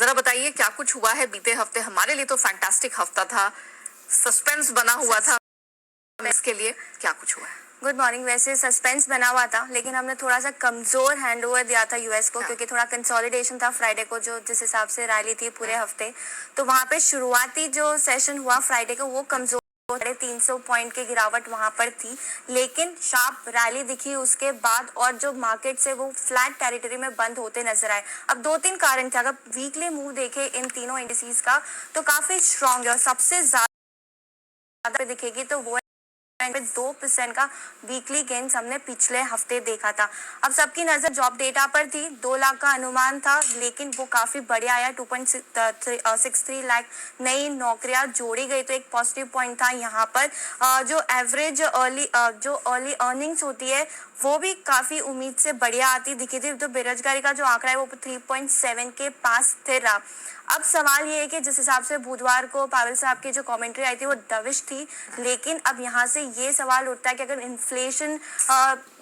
जरा बताइए क्या कुछ हुआ है बीते हफ्ते? हमारे लिए तो फैंटास्टिक हफ्ता था, सस्पेंस बना हुआ था इसके लिए। क्या कुछ हुआ है? Good morning. वैसे सस्पेंस बना हुआ था, लेकिन हमने थोड़ा सा कमजोर हैंडओवर दिया था यूएस को, क्योंकि थोड़ा कंसोलिडेशन था फ्राइडे को, जो जिस हिसाब से रैली थी पूरे हफ्ते। तो वहां पे शुरुआती जो सेशन हुआ फ्राइडे को वो कमजोर, 300 पॉइंट की गिरावट वहां पर थी, लेकिन शार्प रैली दिखी उसके बाद, और जो मार्केट से वो फ्लैट टेरिटरी में बंद होते नजर आए। अब दो तीन कारण थे। अगर वीकली मूव देखे इन तीनों इंडिसेस का तो काफी स्ट्रांग है, और सबसे ज्यादा पे दिखेगी तो वो 2% का वीकली गेन्स हमने पिछले हफ्ते देखा था। अब सबकी नजर जॉब डेटा पर थी। 2 लाख का अनुमान था, लेकिन वो काफी बढ़िया आया। 2.63 लाख नई नौकरियां जोड़ी गई, तो एक पॉजिटिव पॉइंट था यहाँ पर। जो एवरेज जो अर्ली अर्निंग्स होती है वो भी काफी उम्मीद से बढ़िया आती दिखी थी। तो बेरोजगारी का जो आंकड़ा है वो 3.7 के पास स्थिर रहा। अब सवाल ये है कि जिस हिसाब से बुधवार को पावेल साहब की जो कमेंट्री आई थी वो डविश थी, लेकिन अब यहाँ से ये सवाल उठता है कि अगर इन्फ्लेशन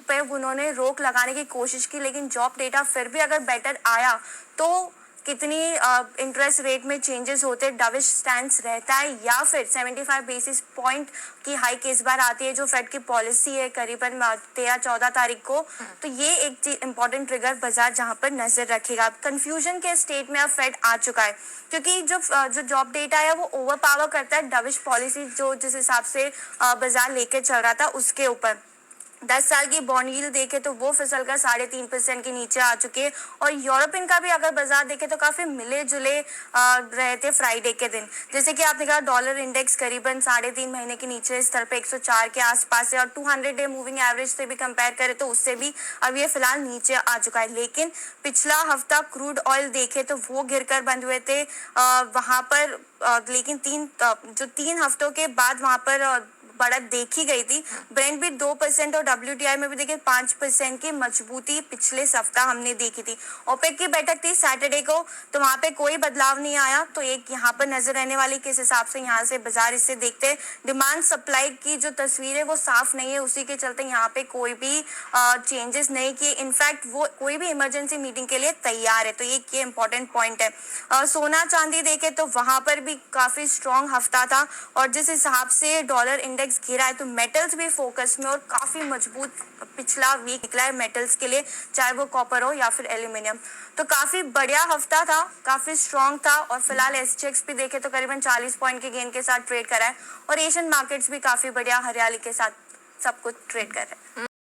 पे उन्होंने रोक लगाने की कोशिश की, लेकिन जॉब डेटा फिर भी अगर बेटर आया तो कितनी इंटरेस्ट रेट में चेंजेस होते, डविश स्टैंस रहता है, या फिर 75 बेसिस पॉइंट की हाइक इस बार आती है जो फेड की पॉलिसी है करीबन 13-14 तारीख को। तो ये एक इंपॉर्टेंट ट्रिगर बाजार जहां पर नजर रखेगा। कंफ्यूजन के स्टेट में अब फेड आ चुका है, क्योंकि जो जॉब डेटा है वो ओवर पावर करता है डविश पॉलिसी जो जिस हिसाब से बाजार लेके चल रहा था उसके ऊपर। 10 साल की बॉन्ड यील्ड देखे तो वो फिसल कर 3.5% के नीचे आ चुके हैं, और यूरोपियन का भी अगर बाजार देखे तो काफी मिले जुले रहे थे फ्राइडे के दिन। जैसे कि आपने कहा डॉलर इंडेक्स करीबन 3.5 महीने के नीचे स्तर पे 104 के आसपास है, और 200 डे मूविंग एवरेज से भी कंपेयर करें तो उससे भी अब ये फिलहाल नीचे आ चुका है। लेकिन पिछला हफ्ता क्रूड ऑयल देखे तो वो गिरकर बंद हुए थे वहां पर, लेकिन 3 हफ्तों के बाद वहां पर बढ़त देखी गई थी। ब्रेंट भी 2% और WTI में भी देखिए 5% की मजबूती पिछले सप्ताह हमने देखी थी। ओपेक की बैठक थी सैटरडे को, तो वहां पे कोई बदलाव नहीं आया। तो एक यहाँ पर नजर रहने वाली किस हिसाब से यहाँ से बाजार इससे देखते हैं। डिमांड सप्लाई की जो तस्वीर है वो साफ नहीं है, उसी के चलते यहाँ पे कोई भी चेंजेस नहीं किए। इनफैक्ट वो कोई भी इमरजेंसी मीटिंग के लिए तैयार है, तो ये इंपॉर्टेंट पॉइंट है। सोना चांदी देखे तो वहां पर भी काफी स्ट्रॉन्ग हफ्ता था, और जिस हिसाब से डॉलर इंडेक्स गिरा है तो मेटल्स भी फोकस में, और काफी मजबूत पिछला वीक निकला है मेटल्स के लिए, चाहे वो कॉपर हो या फिर एल्यूमिनियम। तो काफी बढ़िया हफ्ता था, काफी स्ट्रॉन्ग था, और फिलहाल एसजीएक्स भी देखे तो करीबन 40 पॉइंट के गेन के साथ ट्रेड करा है, और एशियन मार्केट्स भी काफी बढ़िया हरियाली के साथ सब कुछ ट्रेड कर रहे हैं।